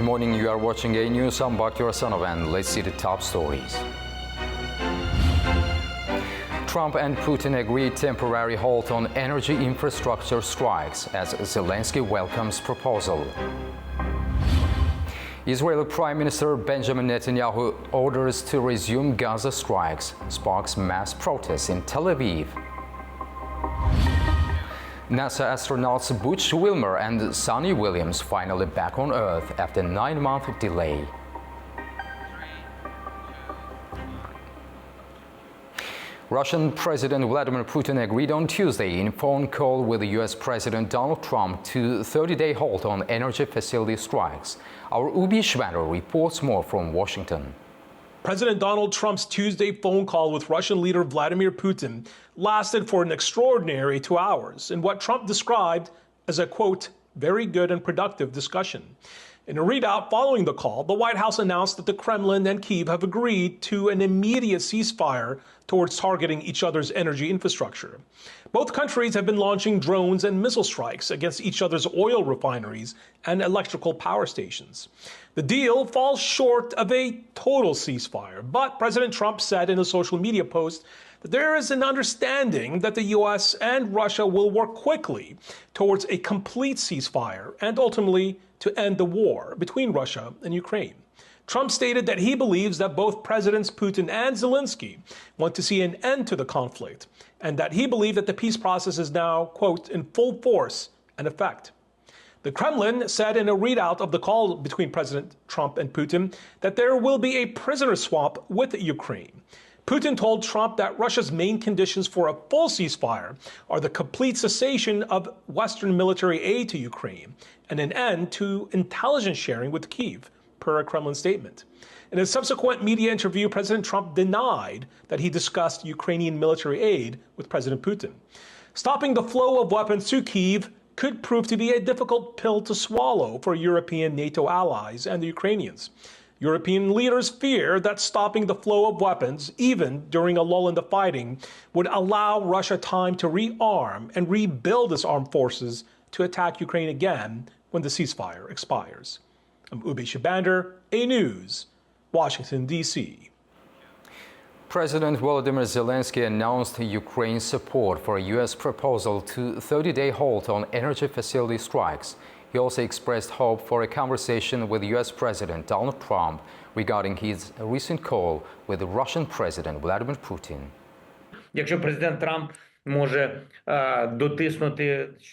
Good morning. You are watching A News. I'm Bakhtiar Sanovan. Let's see the top stories. Trump and Putin agreed temporary halt on energy infrastructure strikes as Zelensky welcomes proposal. Israeli Prime Minister Benjamin Netanyahu orders to resume Gaza strikes, sparks mass protests in Tel Aviv. NASA astronauts Butch Wilmore and Sonny Williams finally back on Earth after a 9-month delay. Russian President Vladimir Putin agreed on Tuesday in a phone call with the U.S. President Donald Trump to a 30-day halt on energy facility strikes. Our Ubi Schwander reports more from Washington. President Donald Trump's Tuesday phone call with Russian leader Vladimir Putin lasted for an extraordinary 2 hours in what Trump described as a, quote, very good and productive discussion. In a readout following the call, the White House announced that the Kremlin and Kyiv have agreed to an immediate ceasefire towards targeting each other's energy infrastructure. Both countries have been launching drones and missile strikes against each other's oil refineries and electrical power stations. The deal falls short of a total ceasefire, but President Trump said in a social media post that there is an understanding that the U.S. and Russia will work quickly towards a complete ceasefire and ultimately to end the war between Russia and Ukraine. Trump stated that he believes that both Presidents Putin and Zelensky want to see an end to the conflict, and that he believed that the peace process is now, quote, in full force and effect. The Kremlin said in a readout of the call between President Trump and Putin that there will be a prisoner swap with Ukraine. Putin told Trump that Russia's main conditions for a full ceasefire are the complete cessation of Western military aid to Ukraine and an end to intelligence sharing with Kyiv, per a Kremlin statement. In a subsequent media interview, President Trump denied that he discussed Ukrainian military aid with President Putin. Stopping the flow of weapons to Kyiv could prove to be a difficult pill to swallow for European NATO allies and the Ukrainians. European leaders fear that stopping the flow of weapons, even during a lull in the fighting, would allow Russia time to rearm and rebuild its armed forces to attack Ukraine again when the ceasefire expires. I'm Ubi Shabander, A News, Washington, D.C. President Volodymyr Zelensky announced Ukraine's support for a U.S. proposal to 30-day halt on energy facility strikes. He also expressed hope for a conversation with U.S. President Donald Trump regarding his recent call with the Russian President Vladimir Putin.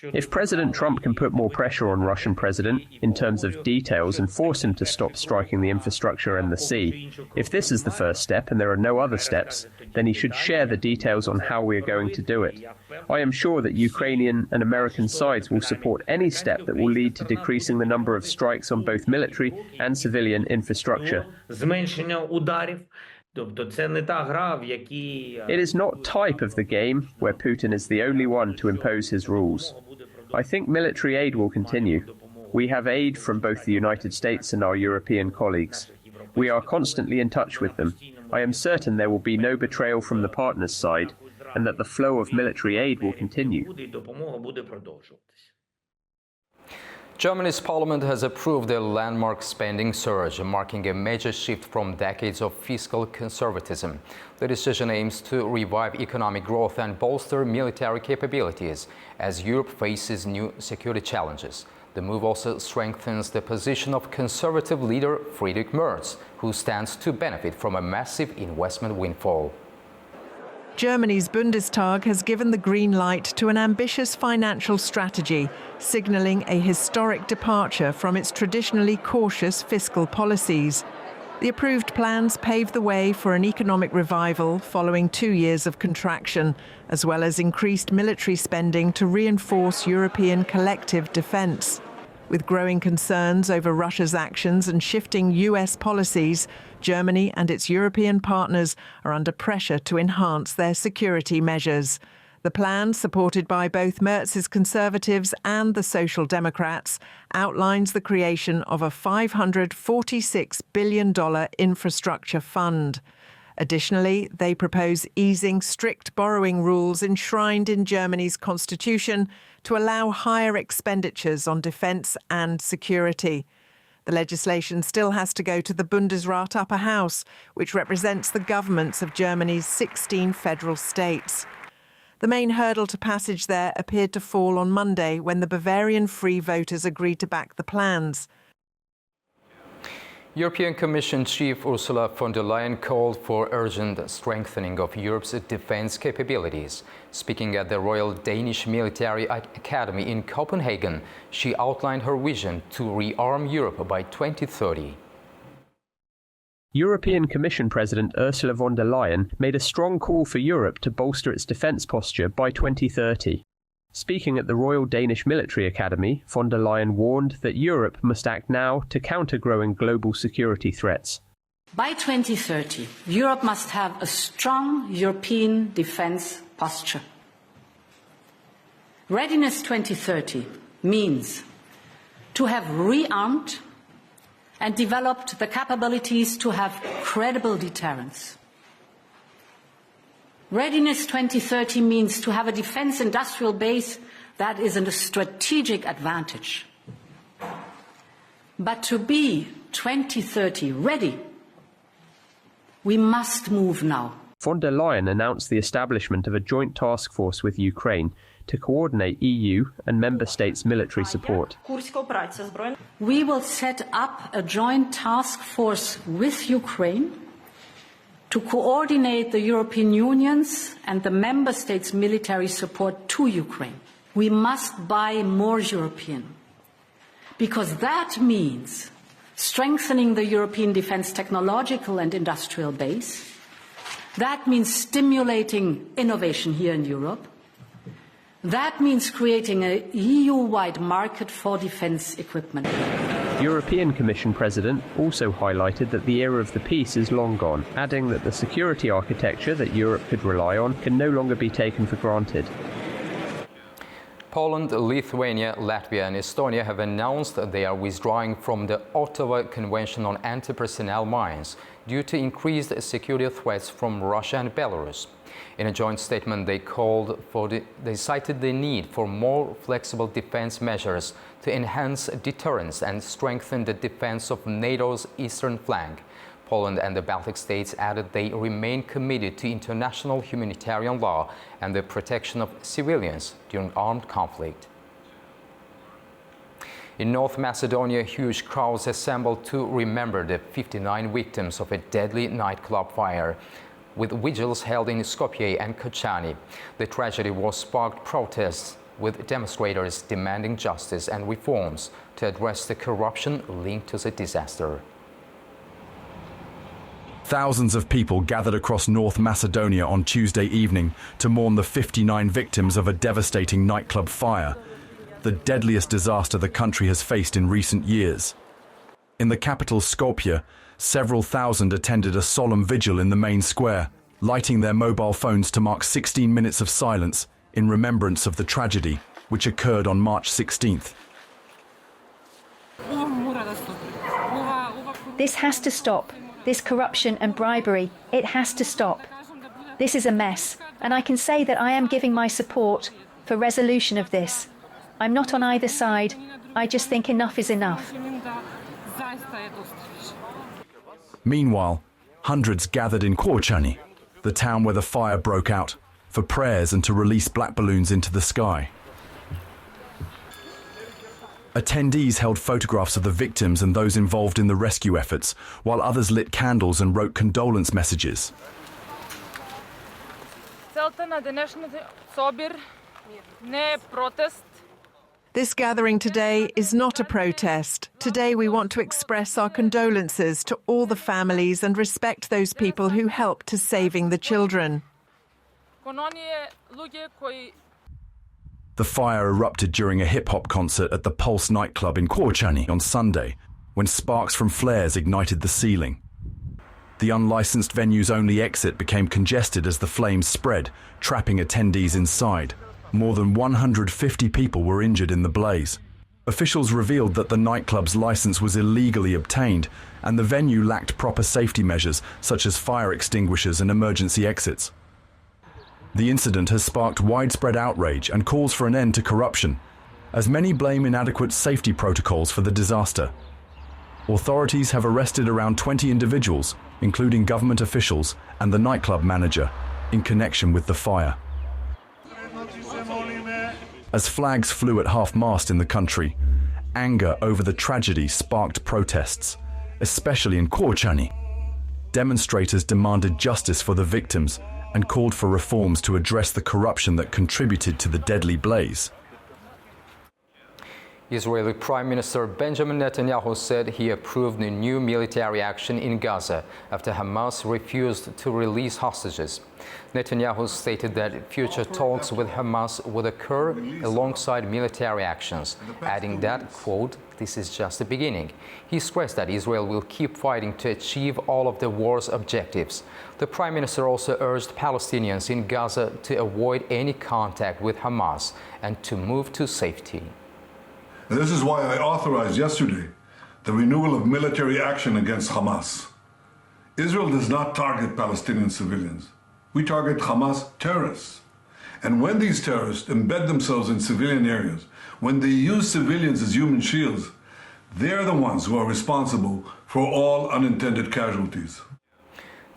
If President Trump can put more pressure on Russian President in terms of details and force him to stop striking the infrastructure and the sea, if this is the first step and there are no other steps, then he should share the details on how we are going to do it. I am sure that Ukrainian and American sides will support any step that will lead to decreasing the number of strikes on both military and civilian infrastructure. It is not type of the game where Putin is the only one to impose his rules. I think military aid will continue. We have aid from both the United States and our European colleagues. We are constantly in touch with them. I am certain there will be no betrayal from the partners' side and that the flow of military aid will continue. Germany's parliament has approved a landmark spending surge, marking a major shift from decades of fiscal conservatism. The decision aims to revive economic growth and bolster military capabilities as Europe faces new security challenges. The move also strengthens the position of conservative leader Friedrich Merz, who stands to benefit from a massive investment windfall. Germany's Bundestag has given the green light to an ambitious financial strategy, signalling a historic departure from its traditionally cautious fiscal policies. The approved plans pave the way for an economic revival following 2 years of contraction, as well as increased military spending to reinforce European collective defence. With growing concerns over Russia's actions and shifting US policies, Germany and its European partners are under pressure to enhance their security measures. The plan, supported by both Merz's Conservatives and the Social Democrats, outlines the creation of a $546 billion infrastructure fund. Additionally, they propose easing strict borrowing rules enshrined in Germany's constitution to allow higher expenditures on defence and security. The legislation still has to go to the Bundesrat upper house, which represents the governments of Germany's 16 federal states. The main hurdle to passage there appeared to fall on Monday when the Bavarian Free Voters agreed to back the plans. European Commission Chief Ursula von der Leyen called for urgent strengthening of Europe's defence capabilities. Speaking at the Royal Danish Military Academy in Copenhagen, she outlined her vision to rearm Europe by 2030. European Commission President Ursula von der Leyen made a strong call for Europe to bolster its defence posture by 2030. Speaking at the Royal Danish Military Academy, von der Leyen warned that Europe must act now to counter growing global security threats. By 2030, Europe must have a strong European defence posture. Readiness 2030 means to have rearmed and developed the capabilities to have credible deterrence. Readiness 2030 means to have a defence industrial base that is a strategic advantage. But to be 2030 ready, we must move now. Von der Leyen announced the establishment of a joint task force with Ukraine to coordinate EU and member states' military support. We will set up a joint task force with Ukraine to coordinate the European Union's and the member states' military support to Ukraine. We must buy more European, because that means strengthening the European defence technological and industrial base. That means stimulating innovation here in Europe. That means creating an EU-wide market for defence equipment. European Commission President also highlighted that the era of the peace is long gone, adding that the security architecture that Europe could rely on can no longer be taken for granted. Poland, Lithuania, Latvia and Estonia have announced that they are withdrawing from the Ottawa Convention on Anti-Personnel Mines due to increased security threats from Russia and Belarus. In a joint statement, they cited the need for more flexible defense measures to enhance deterrence and strengthen the defense of NATO's eastern flank. Poland and the Baltic states added they remain committed to international humanitarian law and the protection of civilians during armed conflict. In North Macedonia, huge crowds assembled to remember the 59 victims of a deadly nightclub fire, with vigils held in Skopje and Kočani. The tragedy was sparked protests, with demonstrators demanding justice and reforms to address the corruption linked to the disaster. Thousands of people gathered across North Macedonia on Tuesday evening to mourn the 59 victims of a devastating nightclub fire, the deadliest disaster the country has faced in recent years. In the capital Skopje, several thousand attended a solemn vigil in the main square, lighting their mobile phones to mark 16 minutes of silence in remembrance of the tragedy, which occurred on March 16th. This has to stop. This corruption and bribery, it has to stop. This is a mess, and I can say that I am giving my support for resolution of this. I'm not on either side. I just think enough is enough. Meanwhile, hundreds gathered in Kočani, the town where the fire broke out, for prayers and to release black balloons into the sky. Attendees held photographs of the victims and those involved in the rescue efforts, while others lit candles and wrote condolence messages. This gathering today is not a protest. Today we want to express our condolences to all the families and respect those people who helped to saving the children. The fire erupted during a hip-hop concert at the Pulse nightclub in Kočani on Sunday, when sparks from flares ignited the ceiling. The unlicensed venue's only exit became congested as the flames spread, trapping attendees inside. More than 150 people were injured in the blaze. Officials revealed that the nightclub's license was illegally obtained, and the venue lacked proper safety measures such as fire extinguishers and emergency exits. The incident has sparked widespread outrage and calls for an end to corruption, as many blame inadequate safety protocols for the disaster. Authorities have arrested around 20 individuals, including government officials and the nightclub manager, in connection with the fire. As flags flew at half-mast in the country, anger over the tragedy sparked protests, especially in Korchani. Demonstrators demanded justice for the victims and called for reforms to address the corruption that contributed to the deadly blaze. Israeli Prime Minister Benjamin Netanyahu said he approved the new military action in Gaza after Hamas refused to release hostages. Netanyahu stated that future talks with Hamas would occur alongside military actions, adding that, quote, "This is just the beginning." He stressed that Israel will keep fighting to achieve all of the war's objectives. The Prime Minister also urged Palestinians in Gaza to avoid any contact with Hamas and to move to safety. And this is why I authorized yesterday the renewal of military action against Hamas. Israel does not target Palestinian civilians. We target Hamas terrorists. And when these terrorists embed themselves in civilian areas, when they use civilians as human shields, they're the ones who are responsible for all unintended casualties.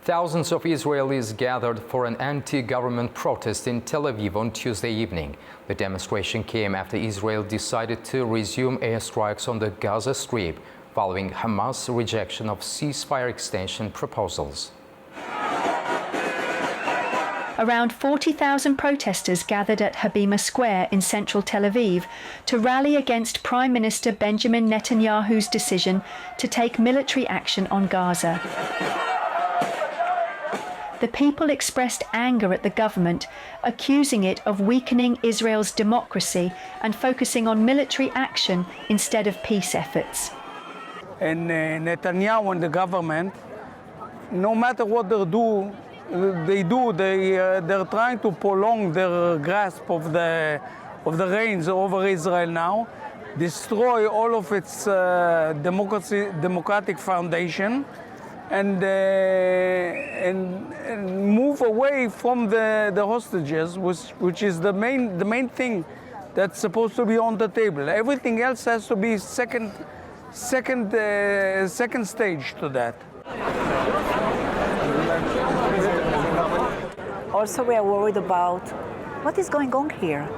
Thousands of Israelis gathered for an anti-government protest in Tel Aviv on Tuesday evening. The demonstration came after Israel decided to resume airstrikes on the Gaza Strip following Hamas' rejection of ceasefire extension proposals. Around 40,000 protesters gathered at Habima Square in central Tel Aviv to rally against Prime Minister Benjamin Netanyahu's decision to take military action on Gaza. The people expressed anger at the government, accusing it of weakening Israel's democracy and focusing on military action instead of peace efforts. And Netanyahu and the government, no matter what they're trying to prolong their grasp of the reins over Israel now, destroy all of its democratic foundation, and move away from the hostages, which is the main thing that's supposed to be on the table. Everything else has to be second stage to that. Also, we are worried about what is going on here.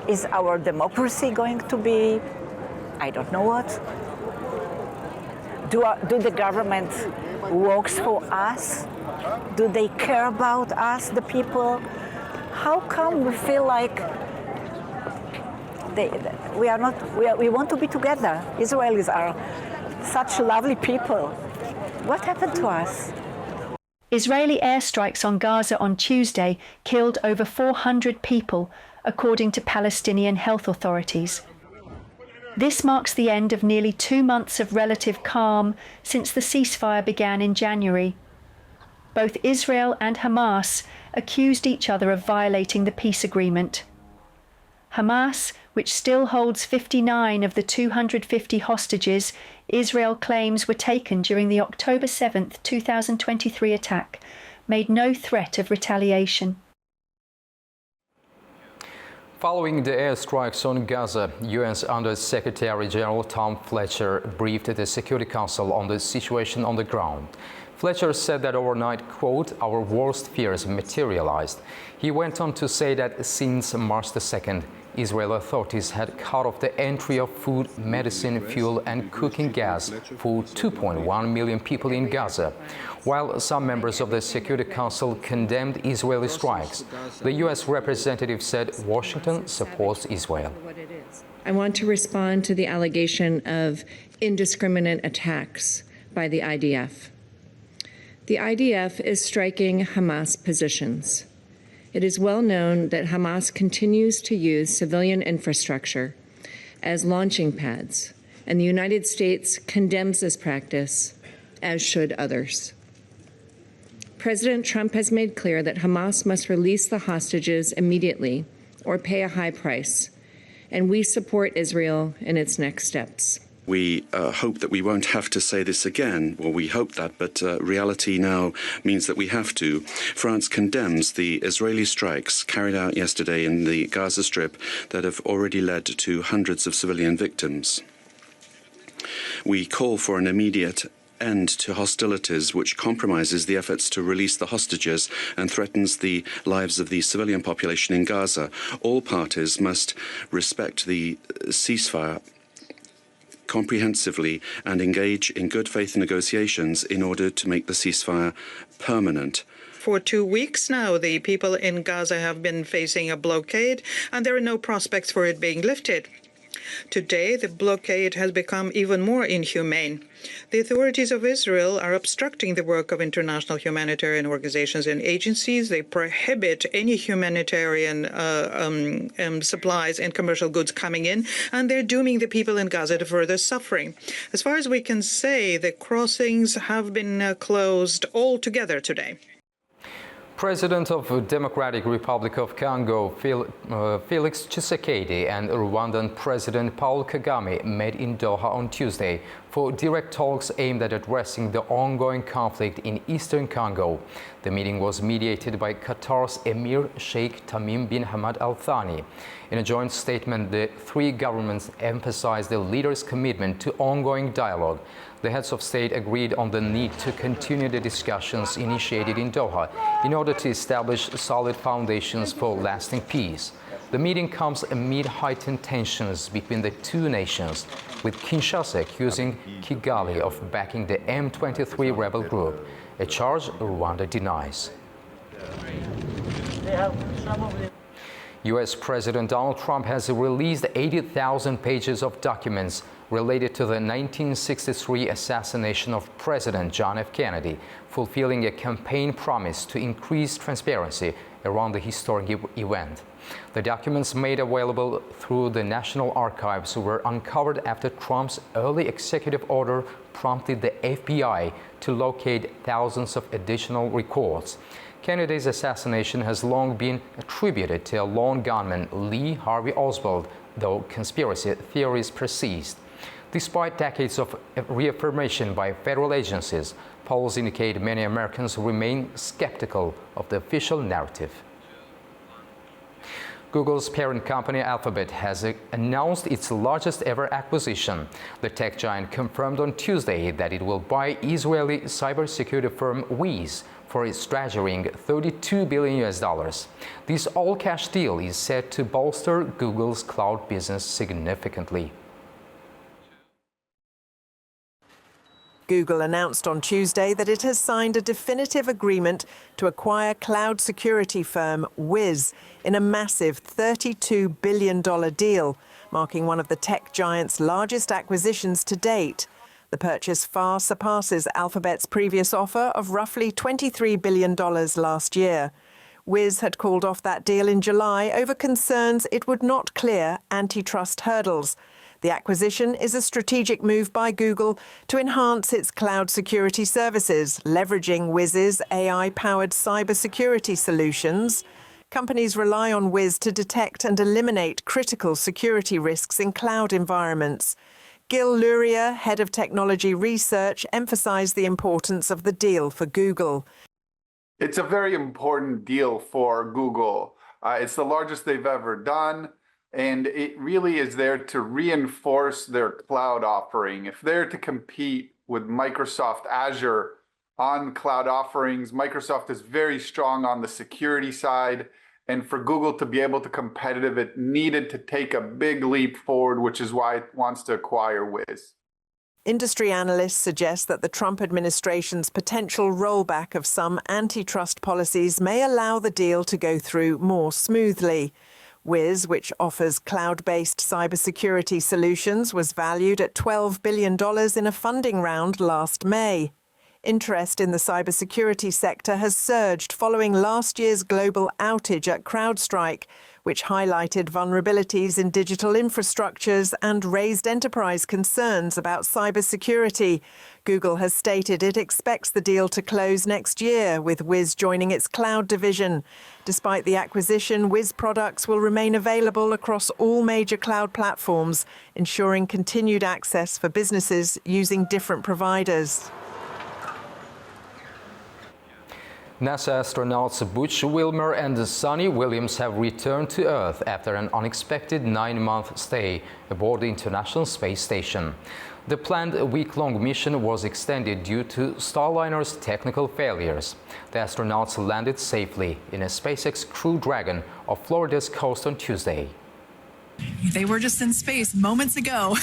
Is our democracy going to be, I don't know what? Do the government works for us? Do they care about us, the people? How come we feel like we want to be together? Israelis are such lovely people. What happened to us? Israeli airstrikes on Gaza on Tuesday killed over 400 people, according to Palestinian health authorities. This marks the end of nearly 2 months of relative calm since the ceasefire began in January. Both Israel and Hamas accused each other of violating the peace agreement. Hamas, which still holds 59 of the 250 hostages Israel claims were taken during the October 7, 2023 attack, made no threat of retaliation. Following the airstrikes on Gaza, UN's Under-Secretary General Tom Fletcher briefed the Security Council on the situation on the ground. Fletcher said that overnight, quote, "our worst fears materialized." He went on to say that since March 2nd, Israeli authorities had cut off the entry of food, medicine, fuel and cooking gas for 2.1 million people in Gaza. While some members of the Security Council condemned Israeli strikes, the U.S. representative said Washington supports Israel. I want to respond to the allegation of indiscriminate attacks by the IDF. The IDF is striking Hamas positions. It is well known that Hamas continues to use civilian infrastructure as launching pads, and the United States condemns this practice, as should others. President Trump has made clear that Hamas must release the hostages immediately or pay a high price, and we support Israel in its next steps. We hope that we won't have to say this again. Well, we hope that, but reality now means that we have to. France condemns the Israeli strikes carried out yesterday in the Gaza Strip that have already led to hundreds of civilian victims. We call for an immediate end to hostilities, which compromises the efforts to release the hostages and threatens the lives of the civilian population in Gaza. All parties must respect the ceasefire comprehensively and engage in good faith negotiations in order to make the ceasefire permanent. For 2 weeks now, the people in Gaza have been facing a blockade, and there are no prospects for it being lifted. Today, the blockade has become even more inhumane. The authorities of Israel are obstructing the work of international humanitarian organizations and agencies. They prohibit any humanitarian supplies and commercial goods coming in, and they're dooming the people in Gaza to further suffering. As far as we can say, the crossings have been closed altogether today. President of the Democratic Republic of Congo, Felix Tshisekedi, and Rwandan President Paul Kagame met in Doha on Tuesday for direct talks aimed at addressing the ongoing conflict in eastern Congo. The meeting was mediated by Qatar's Emir Sheikh Tamim bin Hamad Al Thani. In a joint statement, the three governments emphasized the leaders' commitment to ongoing dialogue. The heads of state agreed on the need to continue the discussions initiated in Doha in order to establish solid foundations for lasting peace. The meeting comes amid heightened tensions between the two nations, with Kinshasa accusing Kigali of backing the M23 rebel group, a charge Rwanda denies. U.S. President Donald Trump has released 80,000 pages of documents related to the 1963 assassination of President John F. Kennedy, fulfilling a campaign promise to increase transparency around the historic event. The documents made available through the National Archives were uncovered after Trump's early executive order prompted the FBI to locate thousands of additional records. Kennedy's assassination has long been attributed to a lone gunman, Lee Harvey Oswald, though conspiracy theories persist. Despite decades of reaffirmation by federal agencies, polls indicate many Americans remain skeptical of the official narrative. Google's parent company Alphabet has announced its largest ever acquisition. The tech giant confirmed on Tuesday that it will buy Israeli cybersecurity firm Wiz for a staggering $32 billion. This all-cash deal is set to bolster Google's cloud business significantly. Google announced on Tuesday that it has signed a definitive agreement to acquire cloud security firm Wiz in a massive $32 billion deal, marking one of the tech giant's largest acquisitions to date. The purchase far surpasses Alphabet's previous offer of roughly $23 billion last year. Wiz had called off that deal in July over concerns it would not clear antitrust hurdles. The acquisition is a strategic move by Google to enhance its cloud security services, leveraging Wiz's AI-powered cybersecurity solutions. Companies rely on Wiz to detect and eliminate critical security risks in cloud environments. Gil Luria, head of technology research, emphasized the importance of the deal for Google. It's a very important deal for Google. It's the largest they've ever done. And it really is there to reinforce their cloud offering. If they're to compete with Microsoft Azure on cloud offerings, Microsoft is very strong on the security side. And for Google to be able to competitive, it needed to take a big leap forward, which is why it wants to acquire Wiz. Industry analysts suggest that the Trump administration's potential rollback of some antitrust policies may allow the deal to go through more smoothly. Wiz, which offers cloud-based cybersecurity solutions, was valued at $12 billion in a funding round last May. Interest in the cybersecurity sector has surged following last year's global outage at CrowdStrike, which highlighted vulnerabilities in digital infrastructures and raised enterprise concerns about cybersecurity. Google has stated it expects the deal to close next year, with Wiz joining its cloud division. Despite the acquisition, Wiz products will remain available across all major cloud platforms, ensuring continued access for businesses using different providers. NASA astronauts Butch Wilmer and Suni Williams have returned to Earth after an unexpected 9-month stay aboard the International Space Station. The planned week-long mission was extended due to Starliner's technical failures. The astronauts landed safely in a SpaceX Crew Dragon off Florida's coast on Tuesday. They were just in space moments ago,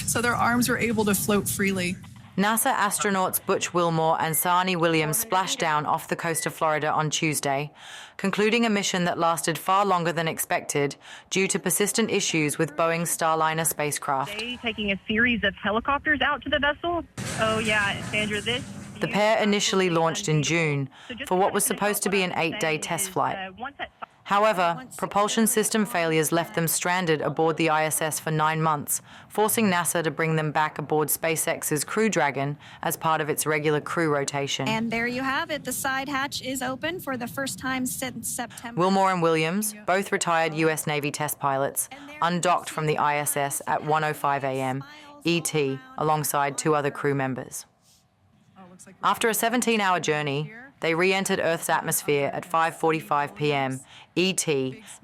so their arms were able to float freely. NASA astronauts Butch Wilmore and Sahani Williams splashed down off the coast of Florida on Tuesday, concluding a mission that lasted far longer than expected due to persistent issues with Boeing's Starliner spacecraft. Taking a series of helicopters out to the vessel. Oh yeah, Sandra, this. The pair initially launched in June for what was supposed to be an 8-day test flight. However, propulsion system failures left them stranded aboard the ISS for 9 months, forcing NASA to bring them back aboard SpaceX's Crew Dragon as part of its regular crew rotation. And there you have it. The side hatch is open for the first time since September. Wilmore and Williams, both retired U.S. Navy test pilots, undocked from the ISS at 1:05 a.m. ET alongside 2 other crew members. After a 17-hour journey, they re-entered Earth's atmosphere at 5:45 p.m. ET,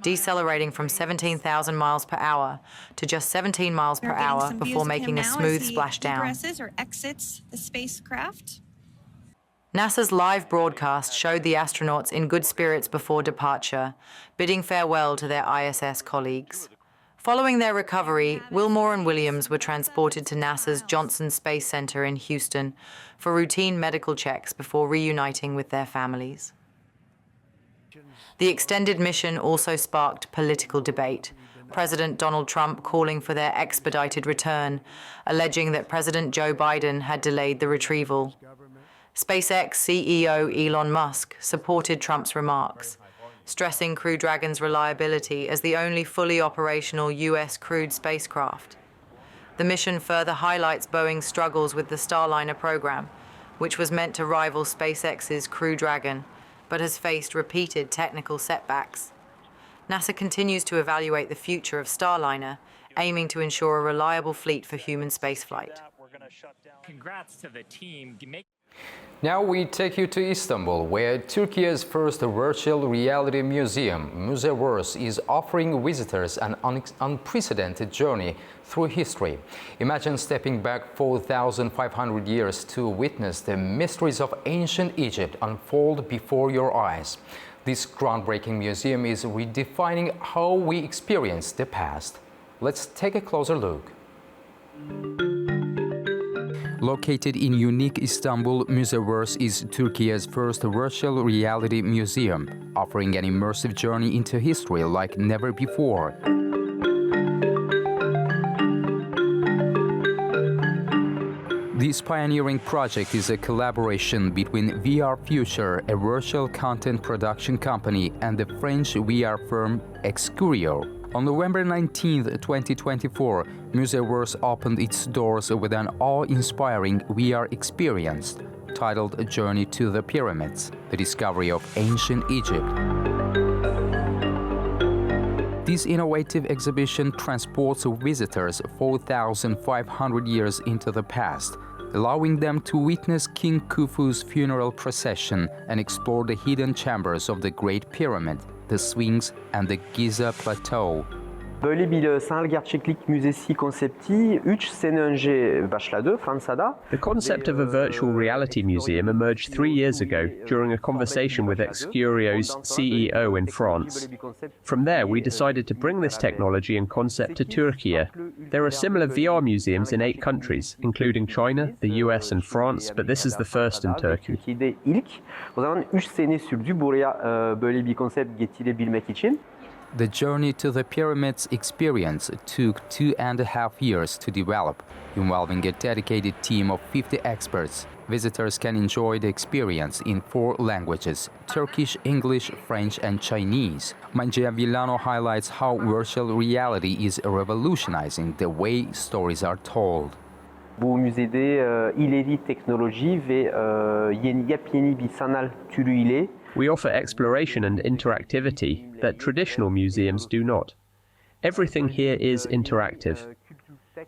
decelerating from 17,000 miles per hour to just 17 miles per hour before making a smooth splashdown. Or exits the spacecraft. NASA's live broadcast showed the astronauts in good spirits before departure, bidding farewell to their ISS colleagues. Following their recovery, Wilmore and Williams were transported to NASA's Johnson Space Center in Houston for routine medical checks before reuniting with their families. The extended mission also sparked political debate, President Donald Trump calling for their expedited return, alleging that President Joe Biden had delayed the retrieval. SpaceX CEO Elon Musk supported Trump's remarks, stressing Crew Dragon's reliability as the only fully operational U.S. crewed spacecraft. The mission further highlights Boeing's struggles with the Starliner program, which was meant to rival SpaceX's Crew Dragon, but has faced repeated technical setbacks. NASA continues to evaluate the future of Starliner, aiming to ensure a reliable fleet for human spaceflight. Congrats to the team. Now we take you to Istanbul, where Turkey's first virtual reality museum, Müzeverse, is offering visitors an unprecedented journey through history. Imagine stepping back 4,500 years to witness the mysteries of ancient Egypt unfold before your eyes. This groundbreaking museum is redefining how we experience the past. Let's take a closer look. Located in unique Istanbul, Müzeverse is Turkey's first virtual reality museum, offering an immersive journey into history like never before. This pioneering project is a collaboration between VR Future, a virtual content production company, and the French VR firm Excurio. On November 19, 2024, Müzeverse opened its doors with an awe-inspiring VR experience titled A Journey to the Pyramids, the discovery of ancient Egypt. This innovative exhibition transports visitors 4,500 years into the past, allowing them to witness King Khufu's funeral procession and explore the hidden chambers of the Great Pyramid, the Sphinx and the Giza Plateau. Böyle bir sanal gerçeklik müzesi konsepti 3 sene önce başladı Fransa'da. The concept of a virtual reality museum emerged 3 years ago during a conversation with Excurio's CEO in France. From there, we decided to bring this technology and concept to Turkey. There are similar VR museums in 8 countries, including China, the US and France, but this is the first in Turkey. Türkiye'de ilk. O zaman 3 sene sürdü buraya böyle bir konsept getirebilmek için. The Journey to the Pyramids experience took 2.5 years to develop, involving a dedicated team of 50 experts. Visitors can enjoy the experience in 4 languages: Turkish, English, French, and Chinese. Mangia Villano highlights how virtual reality is revolutionizing the way stories are told. Bu müzede ileri teknoloji ve yepyeni bir sanal türüyle we offer exploration and interactivity that traditional museums do not. Everything here is interactive.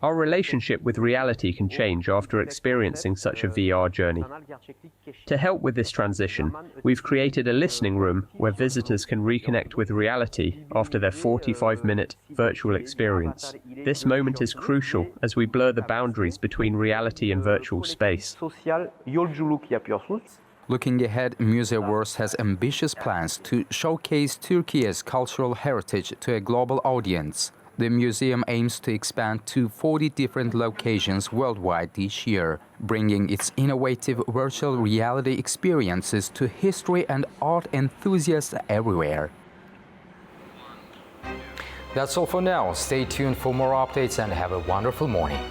Our relationship with reality can change after experiencing such a VR journey. To help with this transition, we've created a listening room where visitors can reconnect with reality after their 45-minute virtual experience. This moment is crucial as we blur the boundaries between reality and virtual space. Looking ahead, Museverse has ambitious plans to showcase Turkey's cultural heritage to a global audience. The museum aims to expand to 40 different locations worldwide this year, bringing its innovative virtual reality experiences to history and art enthusiasts everywhere. That's all for now. Stay tuned for more updates and have a wonderful morning.